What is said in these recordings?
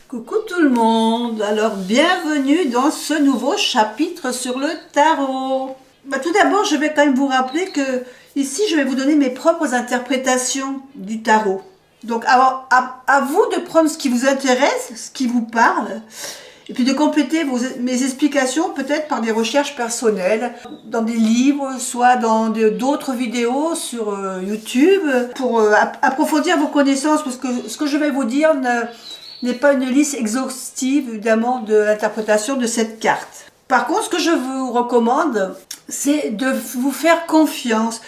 Coucou tout le monde, alors bienvenue dans ce nouveau chapitre sur le tarot. Tout d'abord, je vais quand même vous rappeler que ici, je vais vous donner mes propres interprétations du tarot. Donc, à vous de prendre ce qui vous intéresse, ce qui vous parle, et puis de compléter mes explications peut-être par des recherches personnelles, dans des livres, soit dans d'autres vidéos sur YouTube, pour approfondir vos connaissances, parce que ce que je vais vous dire n'est pas une liste exhaustive, évidemment, de l'interprétation de cette carte. Par contre, ce que je vous recommande, c'est de vous faire confiance,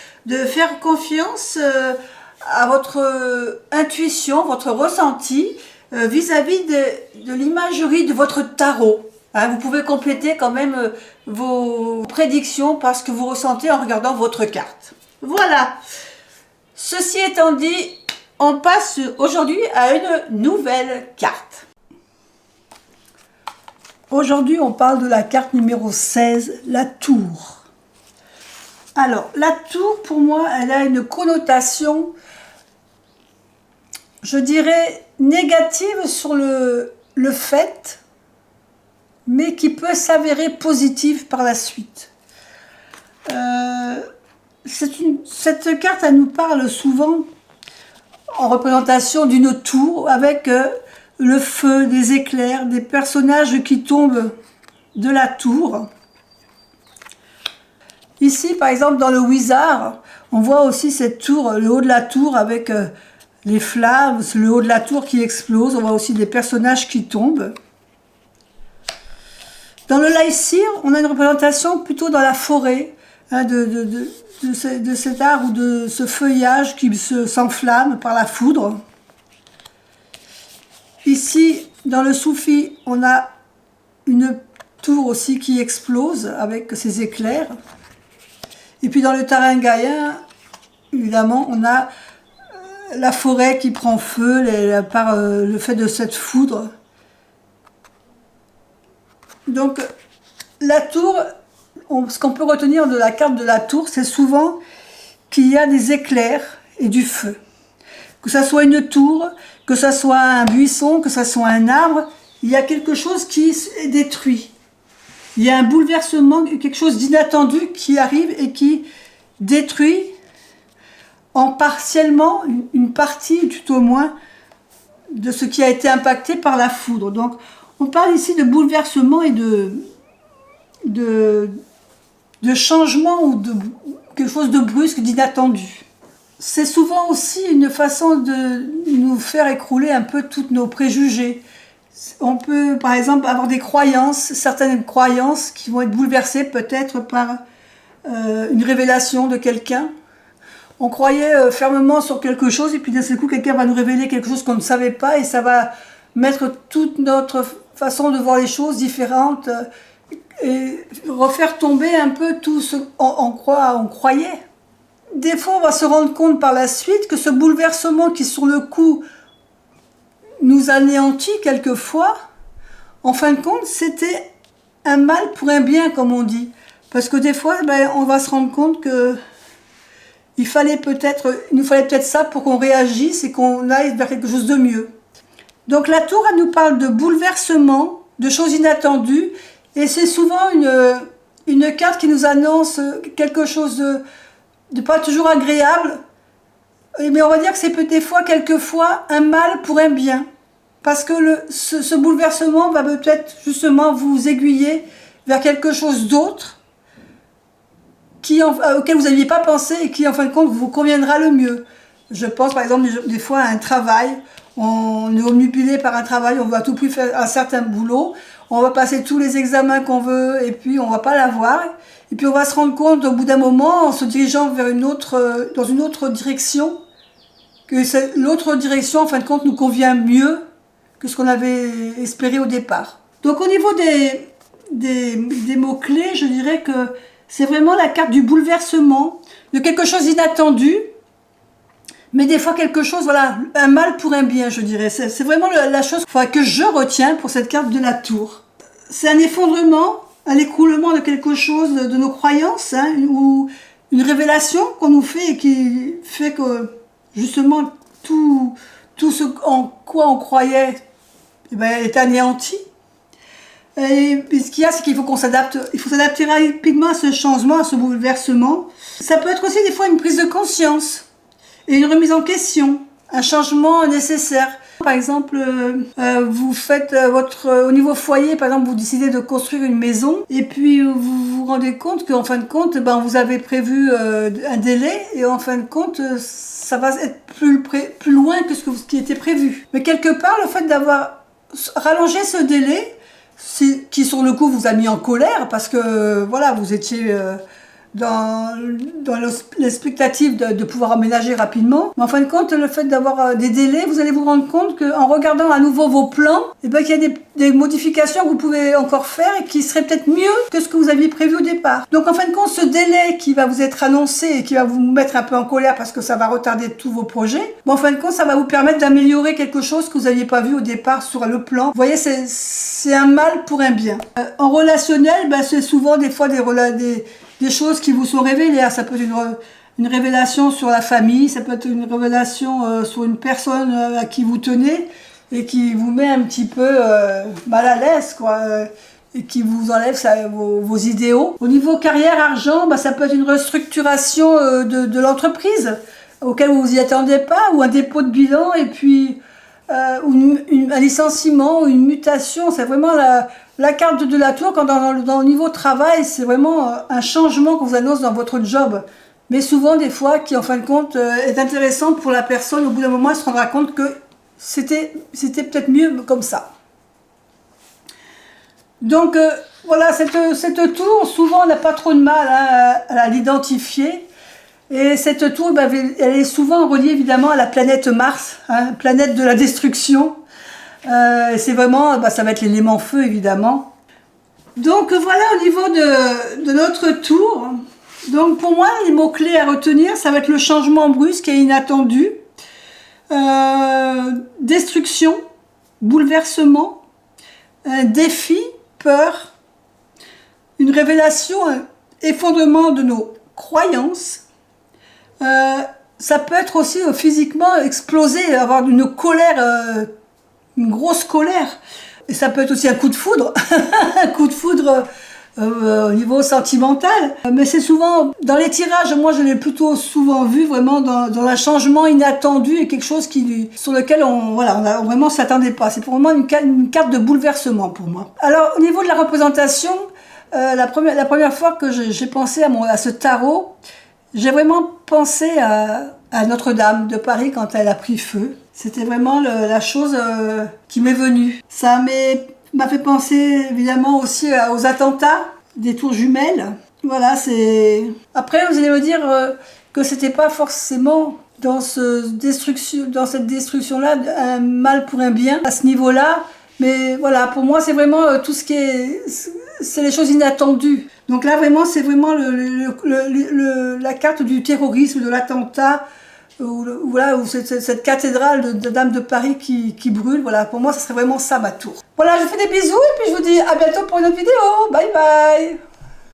à votre intuition, votre ressenti, vis-à-vis de l'imagerie de votre tarot. Vous pouvez compléter quand même vos prédictions par ce que vous ressentez en regardant votre carte. Voilà. Ceci étant dit, on passe aujourd'hui à une nouvelle carte. Aujourd'hui, on parle de la carte numéro 16, la tour. Alors, la tour, pour moi, elle a une connotation, je dirais, négative sur le fait, mais qui peut s'avérer positive par la suite. Cette carte, elle nous parle souvent en représentation d'une tour avec le feu, des éclairs, des personnages qui tombent de la tour. Ici, par exemple, dans le Wizard, on voit aussi cette tour, le haut de la tour avec les flammes, le haut de la tour qui explose. On voit aussi des personnages qui tombent. Dans le Lycir, on a une représentation plutôt dans la forêt, de cet arbre ou de ce feuillage qui s'enflamme par la foudre. Ici, dans le Soufi, on a une tour aussi qui explose avec ses éclairs. Et puis dans le Tarangaya, évidemment, on a la forêt qui prend feu par le fait de cette foudre. Donc, la tour, ce qu'on peut retenir de la carte de la tour, c'est souvent qu'il y a des éclairs et du feu. Que ça soit une tour, que ça soit un buisson, que ça soit un arbre, il y a quelque chose qui est détruit. Il y a un bouleversement, quelque chose d'inattendu qui arrive et qui détruit partiellement une partie, tout au moins, de ce qui a été impacté par la foudre. Donc, on parle ici de bouleversement et de changement ou de quelque chose de brusque, d'inattendu. C'est souvent aussi une façon de nous faire écrouler un peu tous nos préjugés. On peut, par exemple, avoir des croyances, certaines croyances qui vont être bouleversées peut-être par une révélation de quelqu'un. On croyait fermement sur quelque chose et puis d'un seul coup, quelqu'un va nous révéler quelque chose qu'on ne savait pas et ça va mettre toute notre façon de voir les choses différentes et refaire tomber un peu tout ce en quoi on croyait. Des fois, on va se rendre compte par la suite que ce bouleversement qui, sur le coup, nous anéantit quelquefois, en fin de compte, c'était un mal pour un bien, comme on dit. Parce que des fois, on va se rendre compte que il nous fallait peut-être ça pour qu'on réagisse et qu'on aille vers quelque chose de mieux. Donc la tour, elle nous parle de bouleversement, de choses inattendues, et c'est souvent une carte qui nous annonce quelque chose de pas toujours agréable, mais on va dire que c'est peut-être quelquefois un mal pour un bien. Parce que ce bouleversement va peut-être justement vous aiguiller vers quelque chose d'autre auquel vous n'aviez pas pensé et qui en fin de compte vous conviendra le mieux. Je pense par exemple des fois à un travail, on est omnibulé par un travail, on va tout plus faire un certain boulot, on va passer tous les examens qu'on veut et puis on va pas l'avoir. Et puis on va se rendre compte au bout d'un moment, en se dirigeant vers dans une autre direction, que l'autre direction en fin de compte nous convient mieux que ce qu'on avait espéré au départ. Donc au niveau des mots-clés, je dirais que c'est vraiment la carte du bouleversement, de quelque chose d'inattendu, mais des fois quelque chose, voilà, un mal pour un bien, je dirais. C'est vraiment la chose que je retiens pour cette carte de la tour. C'est un effondrement, un écroulement de quelque chose, de nos croyances, ou une révélation qu'on nous fait et qui fait que, justement, tout ce en quoi on croyait eh ben, elle est anéantie. Et ce qu'il y a, c'est qu'il faut qu'on s'adapte. Il faut s'adapter rapidement à ce changement, à ce bouleversement. Ça peut être aussi des fois une prise de conscience et une remise en question, un changement nécessaire. Par exemple, vous faites au niveau foyer, par exemple, vous décidez de construire une maison et puis vous vous rendez compte qu'en fin de compte, ben, vous avez prévu un délai et en fin de compte, ça va être plus loin que ce qui était prévu. Mais quelque part, le fait d'avoir rallongé ce délai, qui sur le coup vous a mis en colère parce que voilà, vous étiez dans l'expectative de pouvoir aménager rapidement. Mais en fin de compte, le fait d'avoir des délais, vous allez vous rendre compte qu'en regardant à nouveau vos plans, eh ben, qu'il y a des modifications que vous pouvez encore faire et qui seraient peut-être mieux que ce que vous aviez prévu au départ. Donc en fin de compte, ce délai qui va vous être annoncé et qui va vous mettre un peu en colère parce que ça va retarder tous vos projets, en fin de compte, ça va vous permettre d'améliorer quelque chose que vous n'aviez pas vu au départ sur le plan. Vous voyez, c'est un mal pour un bien. En relationnel, ben, c'est souvent des fois des choses qui vous sont révélées. Ça peut être une révélation sur la famille, ça peut être une révélation sur une personne à qui vous tenez et qui vous met un petit peu mal à l'aise, quoi, et qui vous enlève vos idéaux. Au niveau carrière, argent, bah, ça peut être une restructuration de l'entreprise auquel vous vous y attendez pas, ou un dépôt de bilan, et puis un licenciement ou une mutation. C'est vraiment la carte de la tour. Quand dans le niveau travail, c'est vraiment un changement qu'on vous annonce dans votre job. Mais souvent, des fois, qui en fin de compte est intéressant pour la personne. Au bout d'un moment, elle se rendra compte que c'était peut-être mieux comme ça. Donc voilà, cette tour, souvent on n'a pas trop de mal à l'identifier. Et cette tour, ben, elle est souvent reliée évidemment à la planète Mars, hein, planète de la destruction. C'est vraiment, ben, ça va être l'élément feu évidemment. Donc voilà au niveau de notre tour. Donc pour moi, les mots-clés à retenir, ça va être le changement brusque et inattendu, destruction, bouleversement, défi, peur, une révélation, un effondrement de nos croyances. Ça peut être aussi physiquement exploser, avoir une colère, une grosse colère. Et ça peut être aussi un coup de foudre, un coup de foudre au niveau sentimental. Mais c'est souvent, dans les tirages, moi je l'ai plutôt souvent vu vraiment dans un changement inattendu et quelque chose sur lequel on vraiment s'attendait pas. C'est vraiment une carte de bouleversement pour moi. Alors au niveau de la représentation, la première fois que j'ai pensé à ce tarot, j'ai vraiment pensé à Notre-Dame de Paris quand elle a pris feu. C'était vraiment la chose qui m'est venue. Ça m'a fait penser évidemment aussi aux attentats des tours jumelles. Voilà, c'est... Après, vous allez me dire que c'était pas forcément dans cette destruction-là un mal pour un bien à ce niveau-là. Mais voilà, pour moi, c'est vraiment tout ce qui est... C'est les choses inattendues. Donc là, vraiment, c'est vraiment la carte du terrorisme, de l'attentat, ou cette cathédrale de Dame de Paris qui brûle. Voilà, pour moi, ça serait vraiment ça, ma tour. Voilà, je vous fais des bisous et puis je vous dis à bientôt pour une autre vidéo. Bye bye.